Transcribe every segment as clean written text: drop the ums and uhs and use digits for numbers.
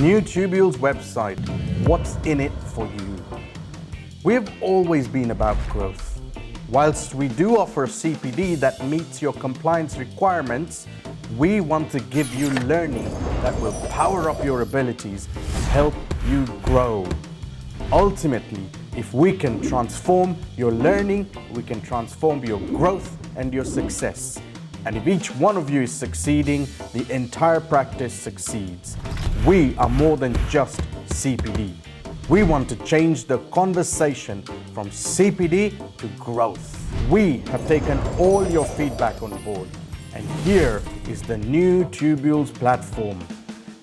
New Tubules website, what's in it for you? We have always been about growth. Whilst we do offer CPD that meets your compliance requirements, we want to give you learning that will power up your abilities and help you grow. Ultimately, if we can transform your learning, we can transform your growth and your success. And if each one of you is succeeding, the entire practice succeeds. We are more than just CPD. We want to change the conversation from CPD to growth. We have taken all your feedback on board, and here is the new Tubules platform.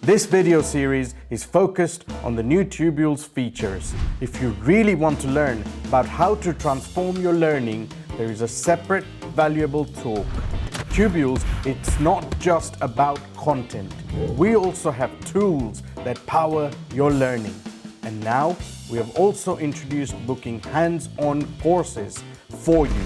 This video series is focused on the new Tubules features. If you really want to learn about how to transform your learning, there is a separate valuable talk. Tubules, it's not just about content. We also have tools that power your learning. And now we have also introduced booking hands-on courses for you.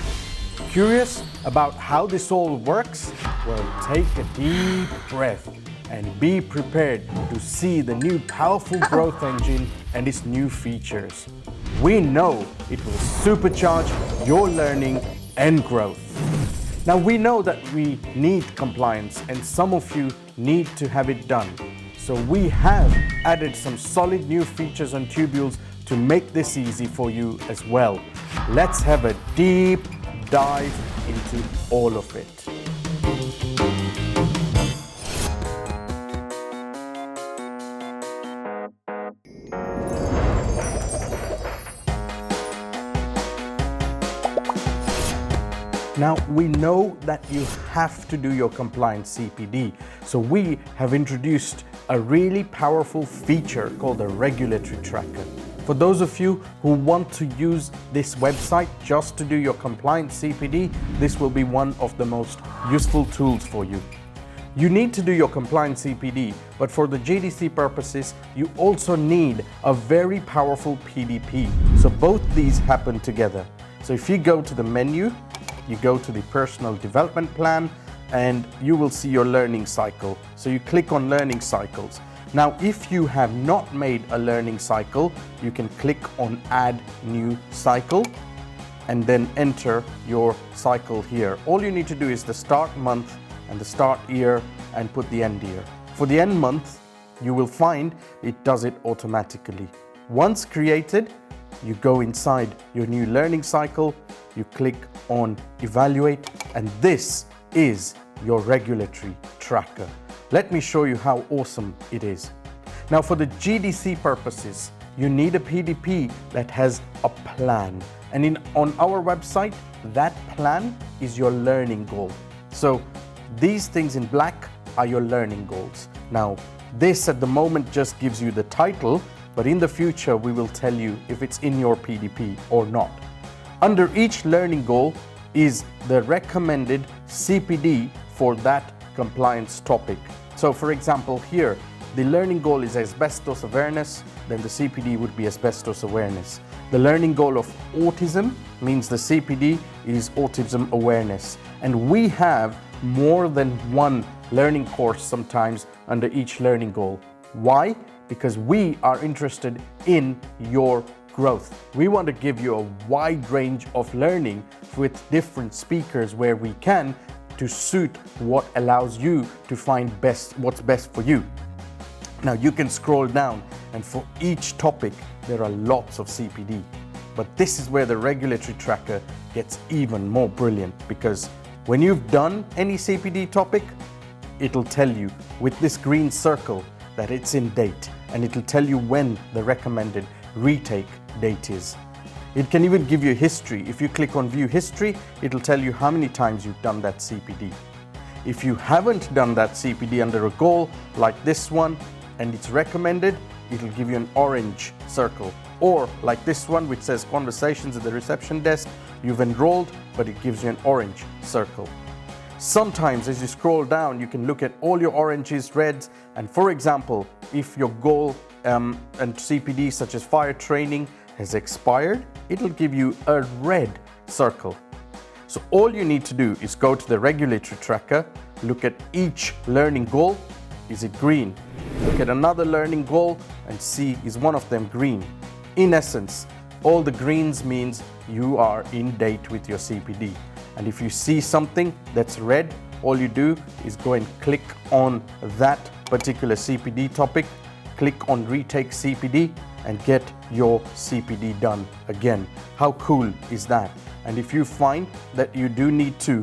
Curious about how this all works? Well, take a deep breath and be prepared to see the new powerful growth engine and its new features. We know it will supercharge your learning and growth. Now, we know that we need compliance and some of you need to have it done. So we have added some solid new features on Tubules to make this easy for you as well. Let's have a deep dive into all of it. Now, we know that you have to do your compliance CPD, so we have introduced a really powerful feature called the regulatory tracker. For those of you who want to use this website just to do your compliance CPD, this will be one of the most useful tools for you. You need to do your compliance CPD, but for the GDC purposes, you also need a very powerful PDP. So both these happen together. So if you go to the menu, you go to the personal development plan and you will see your learning cycle. So you click on learning cycles. Now, if you have not made a learning cycle, you can click on add new cycle and then enter your cycle here. All you need to do is the start month and the start year and put the end year. For the end month, you will find it does it automatically. Once created, you go inside your new learning cycle, you click on evaluate, and this is your regulatory tracker. Let me show you how awesome it is. Now, for the GDC purposes, you need a PDP that has a plan. And on our website, that plan is your learning goal. So these things in black are your learning goals. Now, this at the moment just gives you the title, but in the future, we will tell you if it's in your PDP or not. Under each learning goal is the recommended CPD for that compliance topic. So for example, here, the learning goal is asbestos awareness, then the CPD would be asbestos awareness. The learning goal of autism means the CPD is autism awareness. And we have more than one learning course sometimes under each learning goal. Why? Because we are interested in your growth. We want to give you a wide range of learning with different speakers where we can to suit what allows you to find what's best for you. Now you can scroll down and for each topic there are lots of CPD. But this is where the regulatory tracker gets even more brilliant, because when you've done any CPD topic, it'll tell you with this green circle that it's in date, and it'll tell you when the recommended retake date is. It can even give you history. If you click on view history, it'll tell you how many times you've done that CPD. If you haven't done that CPD under a goal like this one and it's recommended, it'll give you an orange circle. Or like this one which says conversations at the reception desk, you've enrolled, but it gives you an orange circle. Sometimes as you scroll down, you can look at all your oranges, reds, and for example, if your goal and CPD such as fire training has expired, it'll give you a red circle. So all you need to do is go to the regulatory tracker, look at each learning goal. Is it green? Look at another learning goal and see, is one of them green? In essence, all the greens means you are in date with your CPD. And if you see something that's red, all you do is go and click on that particular CPD topic, click on retake CPD and get your CPD done again. How cool is that? And if you find that you do need to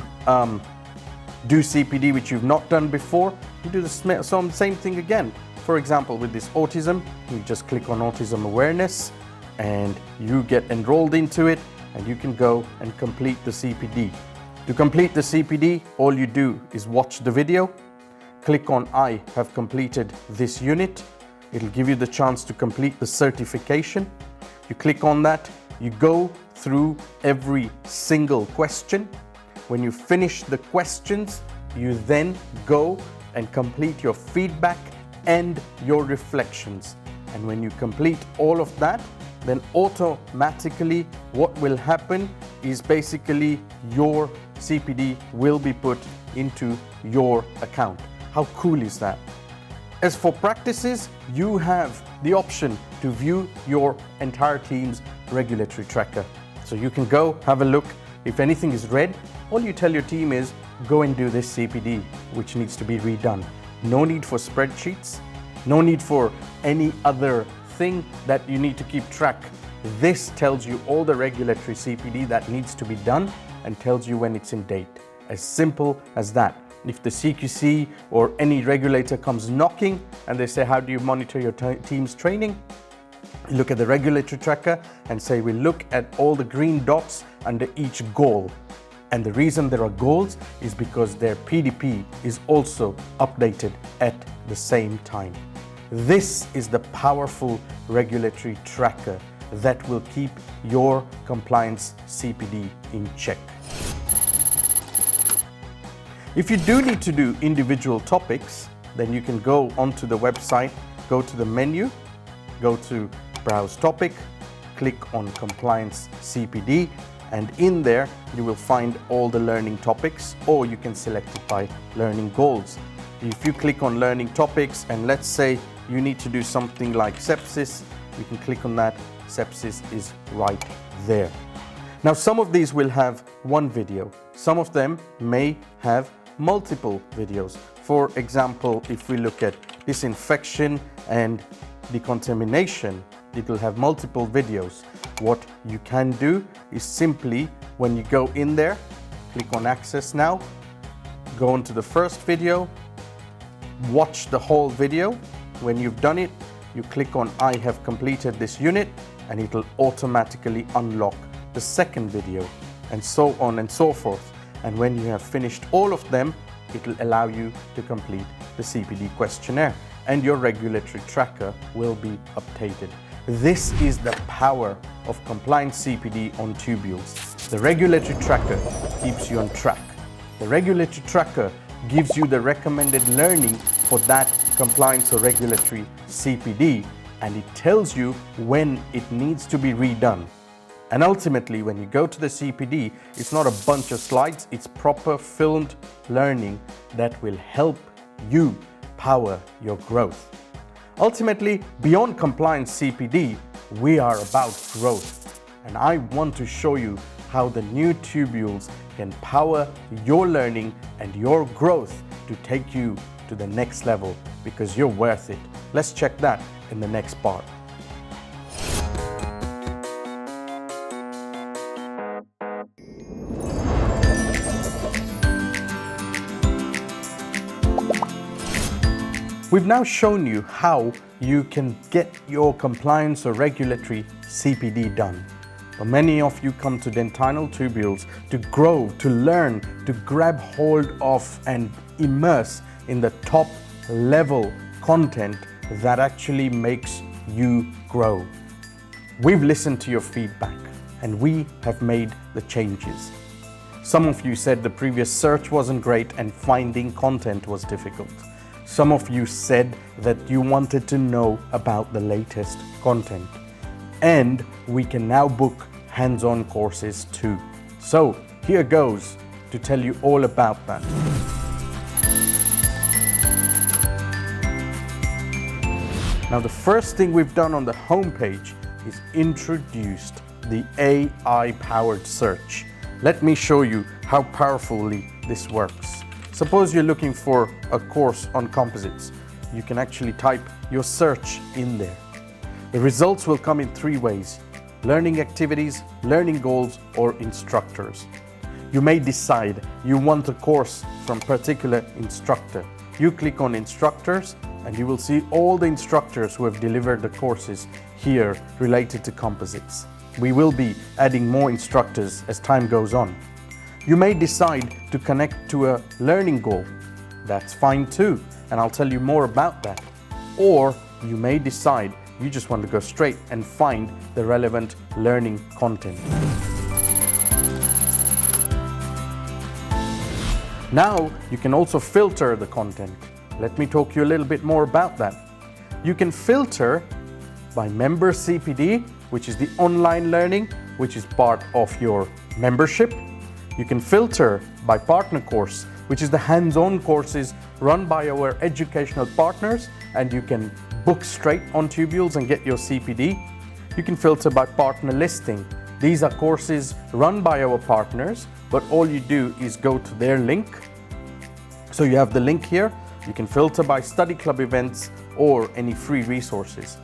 do CPD which you've not done before, you do the same thing again. For example, with this autism, you just click on autism awareness and you get enrolled into it and you can go and complete the CPD. To complete the CPD, all you do is watch the video, click on I have completed this unit. It'll give you the chance to complete the certification. You click on that, you go through every single question. When you finish the questions, you then go and complete your feedback and your reflections. And when you complete all of that, then automatically what will happen is basically your CPD will be put into your account. How cool is that? As for practices, you have the option to view your entire team's regulatory tracker. So you can go have a look. If anything is red, all you tell your team is go and do this CPD, which needs to be redone. No need for spreadsheets, no need for any other thing that you need to keep track. This tells you all the regulatory CPD that needs to be done and tells you when it's in date. As simple as that. If the CQC or any regulator comes knocking and they say, how do you monitor your team's training? You look at the regulatory tracker and say, we look at all the green dots under each goal. And the reason there are goals is because their PDP is also updated at the same time. This is the powerful regulatory tracker that will keep your compliance CPD in check. If you do need to do individual topics, then you can go onto the website, go to the menu, go to Browse Topic, click on Compliance CPD, and in there you will find all the learning topics, or you can select it by learning goals. If you click on learning topics and let's say you need to do something like sepsis, you can click on that. Sepsis is right there. Now some of these will have one video. Some of them may have multiple videos. For example, if we look at disinfection and decontamination, it will have multiple videos. What you can do is simply, when you go in there, click on Access Now, go into the first video, watch the whole video. When you've done it, you click on I have completed this unit and it will automatically unlock the second video, and so on and so forth. And when you have finished all of them, it will allow you to complete the CPD questionnaire and your regulatory tracker will be updated. This is the power of compliance CPD on tubules. The regulatory tracker keeps you on track. The regulatory tracker gives you the recommended learning for that compliance or regulatory CPD, and it tells you when it needs to be redone. And ultimately, when you go to the CPD, it's not a bunch of slides, it's proper filmed learning that will help you power your growth. Ultimately, beyond compliance CPD, we are about growth. And I want to show you how the new tubules can power your learning and your growth to take you to the next level, because you're worth it. Let's check that in the next part. We've now shown you how you can get your compliance or regulatory CPD done. But many of you come to dentinal tubules to grow, to learn, to grab hold of and immerse in the top level content that actually makes you grow. We've listened to your feedback and we have made the changes. Some of you said the previous search wasn't great and finding content was difficult. Some of you said that you wanted to know about the latest content. And we can now book hands-on courses too. So here goes to tell you all about that. Now, the first thing we've done on the homepage is introduced the AI-powered search. Let me show you how powerfully this works. Suppose you're looking for a course on composites. You can actually type your search in there. The results will come in 3 ways: learning activities, learning goals, or instructors. You may decide you want a course from a particular instructor. You click on instructors and you will see all the instructors who have delivered the courses here related to composites. We will be adding more instructors as time goes on. You may decide to connect to a learning goal. That's fine too, and I'll tell you more about that. Or you may decide you just want to go straight and find the relevant learning content. Now you can also filter the content. Let me talk you a little bit more about that. You can filter by member CPD, which is the online learning, which is part of your membership. You can filter by partner course, which is the hands-on courses run by our educational partners, and you can book straight on Tubules and get your CPD. You can filter by partner listing. These are courses run by our partners, but all you do is go to their link. So you have the link here. You can filter by study club events or any free resources.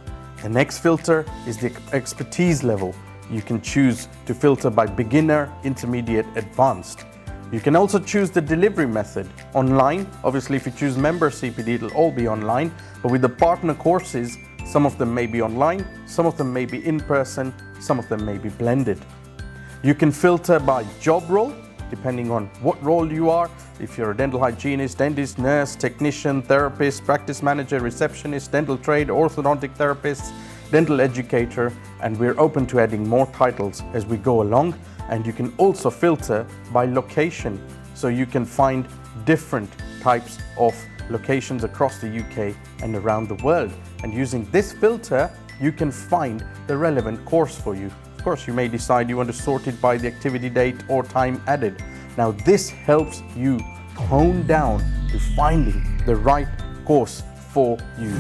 The next filter is the expertise level. You can choose to filter by beginner, intermediate, advanced. You can also choose the delivery method. Online, obviously if you choose member CPD, it'll all be online, but with the partner courses, some of them may be online, some of them may be in person, some of them may be blended. You can filter by job role, depending on what role you are. If you're a dental hygienist, dentist, nurse, technician, therapist, practice manager, receptionist, dental trade, orthodontic therapist, dental educator, and we're open to adding more titles as we go along. And you can also filter by location, so you can find different types of locations across the UK and around the world. And using this filter, you can find the relevant course for you. Of course, you may decide you want to sort it by the activity date or time added. Now, this helps you hone down to finding the right course for you.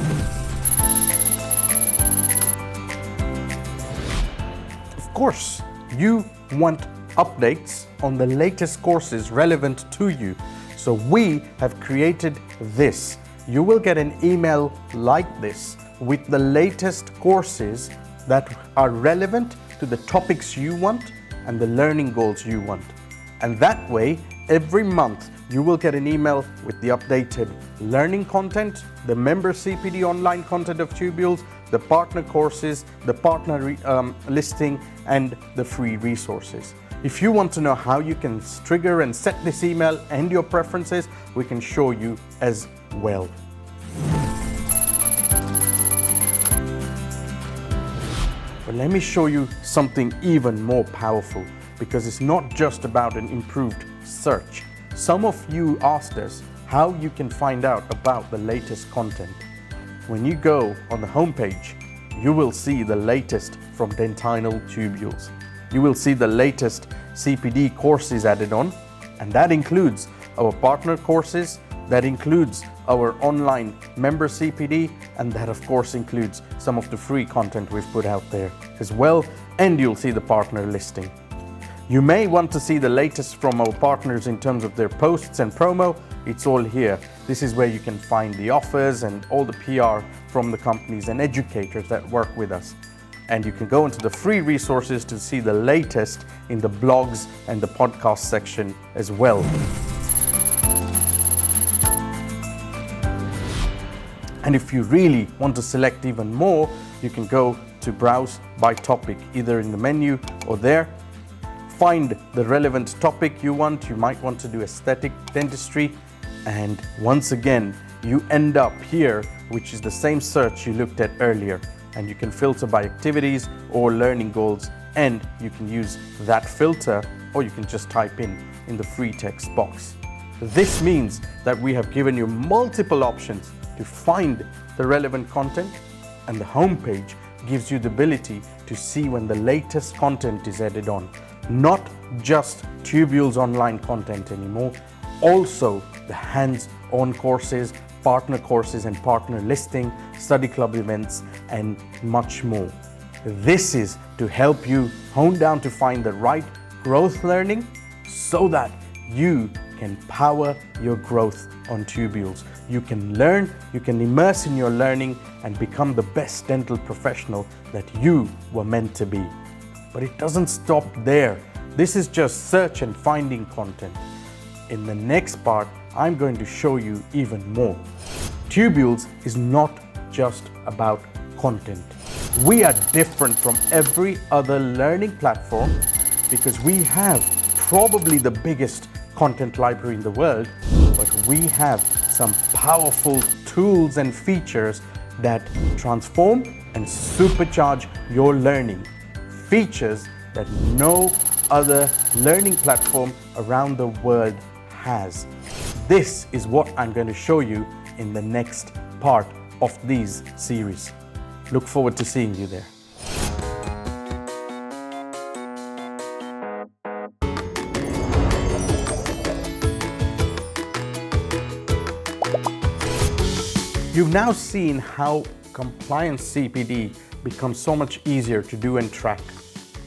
Of course, you want updates on the latest courses relevant to you. So we have created this. You will get an email like this with the latest courses that are relevant to the topics you want and the learning goals you want. And that way, every month, you will get an email with the updated learning content, the member CPD online content of Tubules, the partner courses, the partner listing, and the free resources. If you want to know how you can trigger and set this email and your preferences, we can show you as well. But let me show you something even more powerful, because it's not just about an improved search. Some of you asked us how you can find out about the latest content. When you go on the homepage, you will see the latest from Dentinal Tubules. You will see the latest CPD courses added on, and that includes our partner courses, that includes our online member CPD, and that of course includes some of the free content we've put out there as well, and you'll see the partner listing. You may want to see the latest from our partners in terms of their posts and promo. It's all here. This is where you can find the offers and all the PR from the companies and educators that work with us. And you can go into the free resources to see the latest in the blogs and the podcast section as well. And if you really want to select even more, you can go to browse by topic, either in the menu or there. Find the relevant topic you want. You might want to do aesthetic dentistry. And once again, you end up here, which is the same search you looked at earlier. And you can filter by activities or learning goals, and you can use that filter, or you can just type in the free text box. This means that we have given you multiple options to find the relevant content, and the homepage gives you the ability to see when the latest content is added on. Not just Tubules online content anymore, also the hands-on courses, partner courses and partner listing, study club events, and much more. This is to help you hone down to find the right growth learning so that you can power your growth on tubules. You can learn, you can immerse in your learning and become the best dental professional that you were meant to be. But it doesn't stop there. This is just search and finding content. In the next part, I'm going to show you even more. Tubules is not just about content. We are different from every other learning platform because we have probably the biggest content library in the world, but we have some powerful tools and features that transform and supercharge your learning. Features that no other learning platform around the world has. This is what I'm going to show you in the next part of these series. Look forward to seeing you there. You've now seen how compliance CPD becomes so much easier to do and track.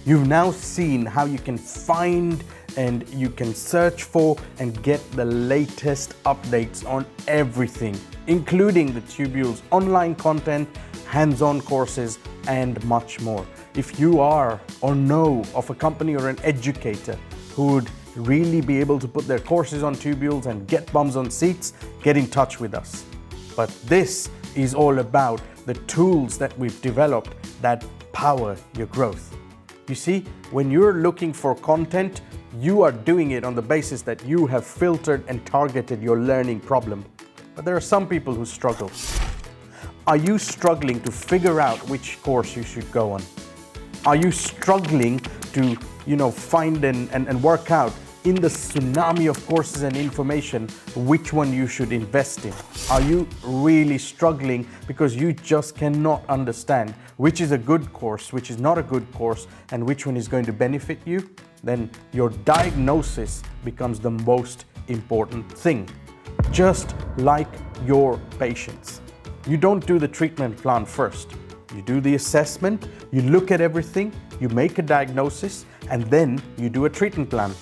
You've now seen how you can find and you can search for and get the latest updates on everything, including the Tubules online content, hands-on courses, and much more. If you are or know of a company or an educator who would really be able to put their courses on Tubules and get bums on seats, get in touch with us. But this is all about the tools that we've developed that power your growth. You see, when you're looking for content, you are doing it on the basis that you have filtered and targeted your learning problem. But there are some people who struggle. Are you struggling to figure out which course you should go on? Are you struggling to, find and work out in the tsunami of courses and information which one you should invest in? Are you really struggling because you just cannot understand which is a good course, which is not a good course, and which one is going to benefit you? Then your diagnosis becomes the most important thing. Just like your patients. You don't do the treatment plan first. You do the assessment, you look at everything, you make a diagnosis, and then you do a treatment plan.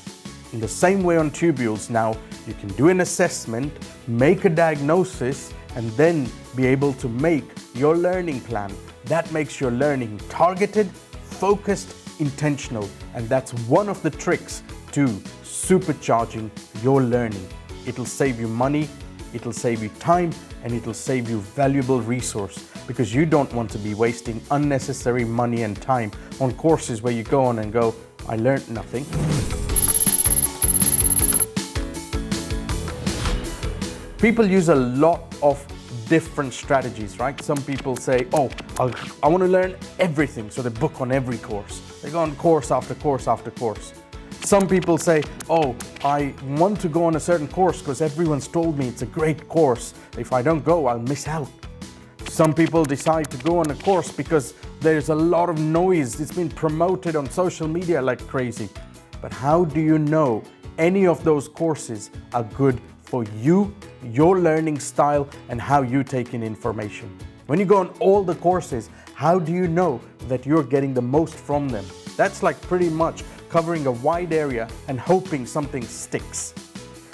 In the same way on Tubules now, you can do an assessment, make a diagnosis, and then be able to make your learning plan. That makes your learning targeted, focused, intentional, and that's one of the tricks to supercharging your learning. It'll save you money, it'll save you time, and it'll save you valuable resource because you don't want to be wasting unnecessary money and time on courses where you go on and go, I learned nothing. People use a lot of different strategies, right? Some people say, I want to learn everything, so they book on every course. They go on course after course after course. Some people say, I want to go on a certain course because everyone's told me it's a great course. If I don't go, I'll miss out. Some people decide to go on a course because there's a lot of noise. It's been promoted on social media like crazy. But how do you know any of those courses are good for you, your learning style, and how you take in information? When you go on all the courses, how do you know that you're getting the most from them? That's like pretty much covering a wide area and hoping something sticks.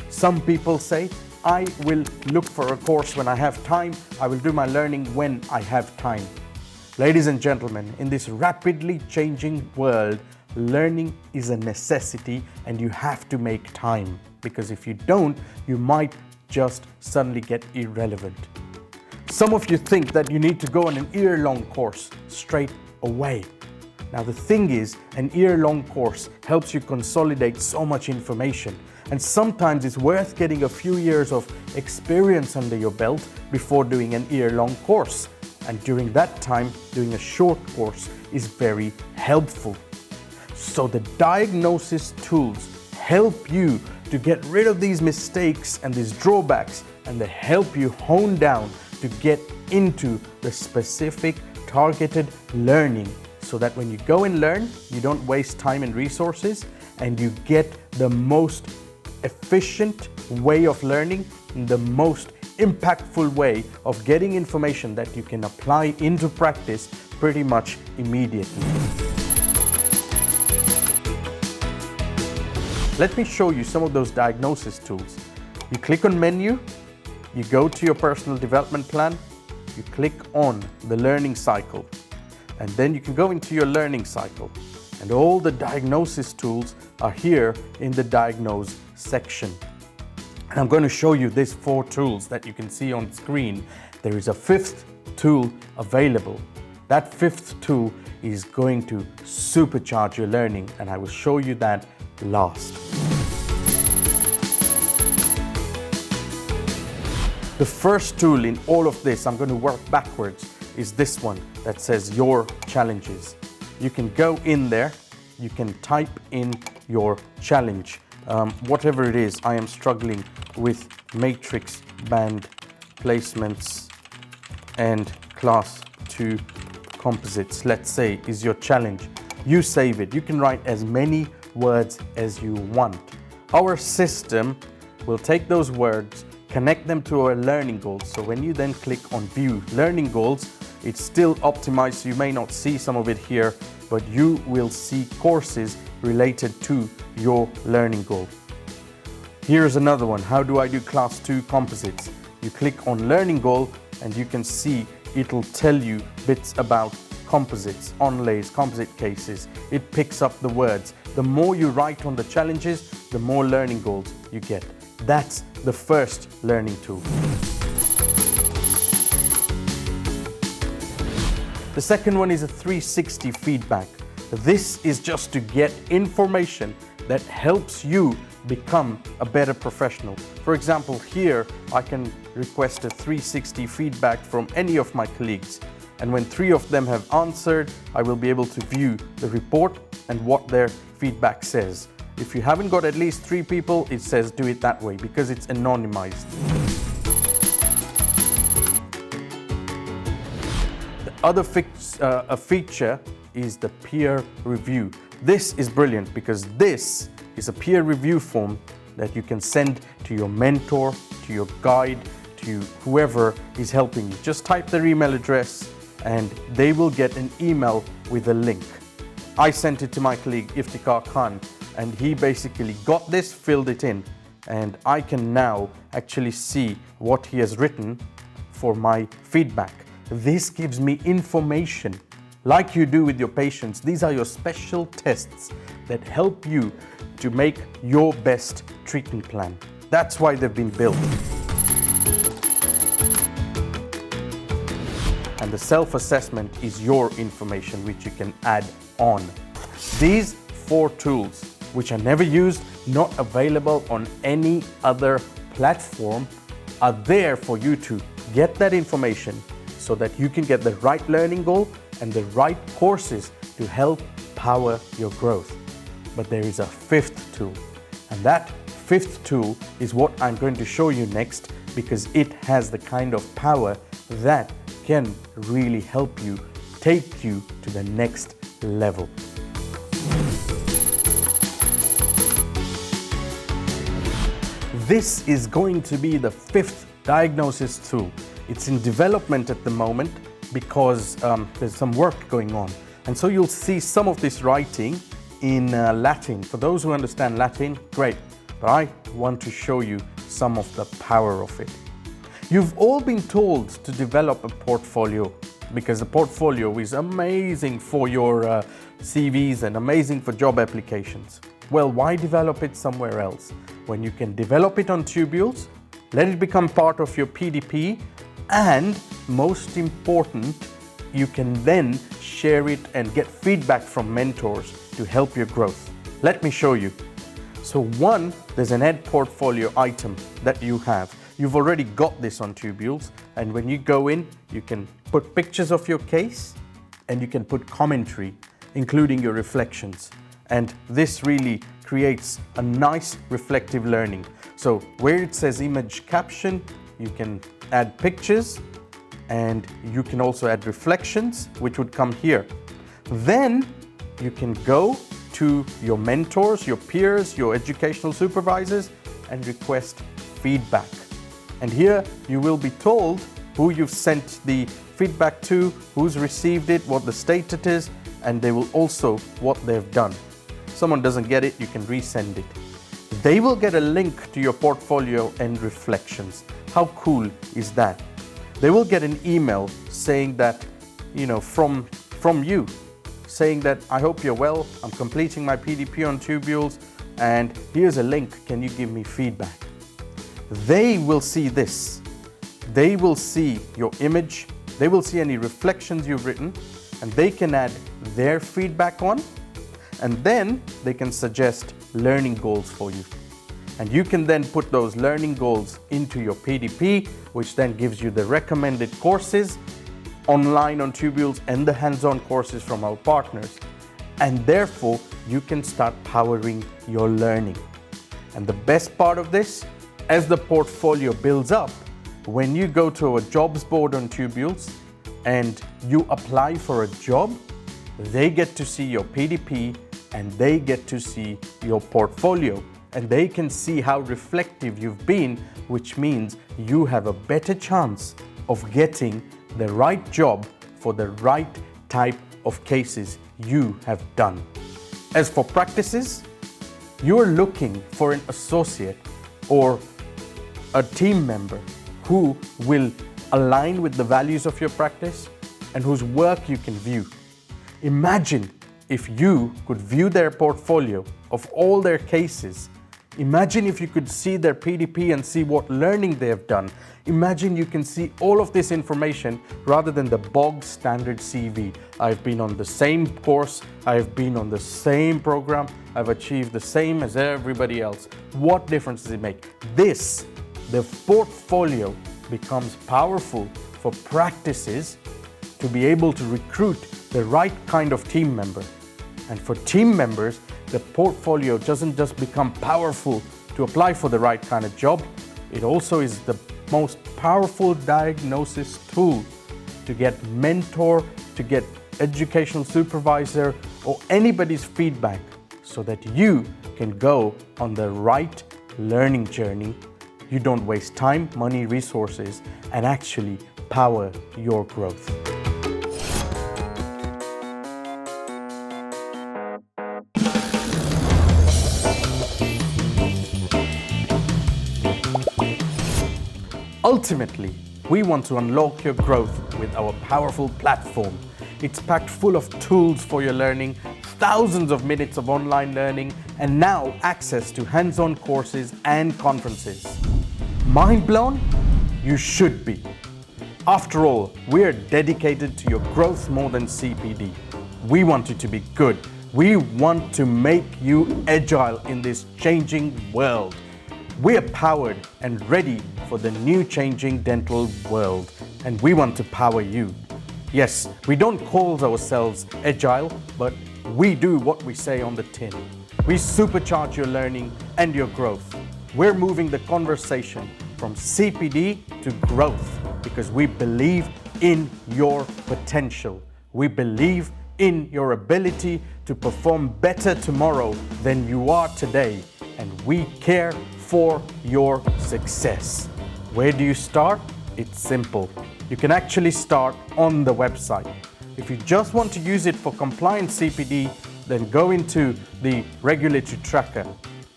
Some people say, I will look for a course when I have time. I will do my learning when I have time. Ladies and gentlemen, in this rapidly changing world, learning is a necessity and you have to make time, because if you don't, you might just suddenly get irrelevant. Some of you think that you need to go on an year-long course straight away. Now the thing is, an year-long course helps you consolidate so much information, and sometimes it's worth getting a few years of experience under your belt before doing an year-long course. And during that time, doing a short course is very helpful. So the diagnosis tools help you to get rid of these mistakes and these drawbacks, and they help you hone down to get into the specific targeted learning, so that when you go and learn, you don't waste time and resources, and you get the most efficient way of learning in the most impactful way of getting information that you can apply into practice pretty much immediately. Let me show you some of those diagnosis tools. You click on menu, you go to your personal development plan, you click on the learning cycle, and then you can go into your learning cycle. And all the diagnosis tools are here in the diagnose section. And I'm going to show you these 4 tools that you can see on screen. There is a 5th tool available. That 5th tool is going to supercharge your learning, and I will show you that last. The first tool in all of this, I'm going to work backwards, is this one that says your challenges. You can go in there, you can type in your challenge. Whatever it is, I am struggling with matrix band placements and class 2 composites, let's say, is your challenge. You save it. You can write as many words as you want. Our system will take those words, connect them to our learning goals. So when you then click on view learning goals, it's still optimized. You may not see some of it here, but you will see courses related to your learning goal. Here's another one. How do I do class 2 composites? You click on learning goal and you can see it'll tell you bits about composites, onlays, composite cases. It picks up the words. The more you write on the challenges, the more learning goals you get. That's the first learning tool. The second one is a 360 feedback. This is just to get information that helps you become a better professional. For example, here I can request a 360 feedback from any of my colleagues. And when 3 of them have answered, I will be able to view the report and what their feedback says. If you haven't got at least 3 people, it says do it that way because it's anonymized. The other feature is the peer review. This is brilliant because this is a peer review form that you can send to your mentor, to your guide, to whoever is helping you. Just type their email address and they will get an email with a link. I sent it to my colleague Iftikhar Khan and he basically got this, filled it in, and I can now actually see what he has written for my feedback. This gives me information like you do with your patients. These are your special tests that help you to make your best treatment plan. That's why they've been built. And the self-assessment is your information which you can add on. These 4 tools, which are never used, not available on any other platform, are there for you to get that information so that you can get the right learning goal and the right courses to help power your growth. But there is a 5th tool, and that 5th tool is what I'm going to show you next because it has the kind of power that can really help you take you to the next level. This is going to be the 5th diagnosis tool. It's in development at the moment because there's some work going on. And so you'll see some of this writing in Latin. For those who understand Latin, great. But I want to show you some of the power of it. You've all been told to develop a portfolio because the portfolio is amazing for your CVs and amazing for job applications. Well, why develop it somewhere else when you can develop it on Tubules, let it become part of your PDP, and most important, you can then share it and get feedback from mentors to help your growth. Let me show you. So one, there's an Ed portfolio item that you have. You've already got this on Tubules, and when you go in, you can put pictures of your case and you can put commentary, including your reflections. And this really creates a nice reflective learning. So where it says image caption, you can add pictures and you can also add reflections, which would come here. Then you can go to your mentors, your peers, your educational supervisors and request feedback. And here you will be told who you've sent the feedback to, who's received it, what the status is, and they will also what they've done. If someone doesn't get it, you can resend it. They will get a link to your portfolio and reflections. How cool is that? They will get an email saying that, from you, saying that I hope you're well, I'm completing my PDP on tubules, and here's a link, can you give me feedback? They will see this. They will see your image, they will see any reflections you've written, and they can add their feedback on, and then they can suggest learning goals for you. And you can then put those learning goals into your PDP, which then gives you the recommended courses online on tubules and the hands-on courses from our partners. And therefore, you can start powering your learning. And the best part of this, as the portfolio builds up, when you go to a jobs board on tubules and you apply for a job, they get to see your PDP and they get to see your portfolio. And they can see how reflective you've been, which means you have a better chance of getting the right job for the right type of cases you have done. As for practices, you're looking for an associate or a team member who will align with the values of your practice and whose work you can view. Imagine if you could view their portfolio of all their cases. Imagine if you could see their PDP and see what learning they have done. Imagine you can see all of this information rather than the bog standard CV. I've been on the same course, I've been on the same program, I've achieved the same as everybody else. What difference does it make? The portfolio becomes powerful for practices to be able to recruit the right kind of team member. And for team members, the portfolio doesn't just become powerful to apply for the right kind of job, it also is the most powerful diagnosis tool to get mentor, to get educational supervisor, or anybody's feedback so that you can go on the right learning journey. You don't waste time, money, resources, and actually power your growth. Ultimately, we want to unlock your growth with our powerful platform. It's packed full of tools for your learning, thousands of minutes of online learning, and now access to hands-on courses and conferences. Mind blown? You should be. After all, we're dedicated to your growth more than CPD. We want you to be good. We want to make you agile in this changing world. We're powered and ready for the new changing dental world, and we want to power you. Yes, we don't call ourselves agile, but we do what we say on the tin. We supercharge your learning and your growth. We're moving the conversation from CPD to growth because we believe in your potential. We believe in your ability to perform better tomorrow than you are today, and we care for your success. Where do you start? It's simple. You can actually start on the website. If you just want to use it for compliant CPD, then go into the regulatory tracker.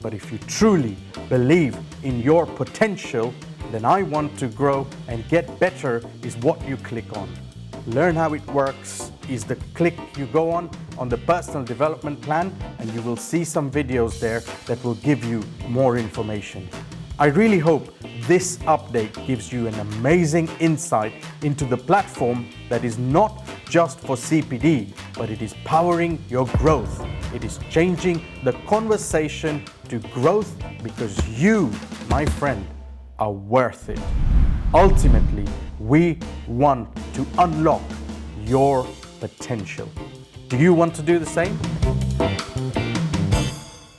But if you truly believe in your potential, then I want to grow and get better is what you click on. Learn how it works is the click you go on the personal development plan, and you will see some videos there that will give you more information. I really hope this update gives you an amazing insight into the platform that is not just for CPD, but it is powering your growth. It is changing the conversation to growth because you, my friend, are worth it. Ultimately, we want to unlock your potential. Do you want to do the same?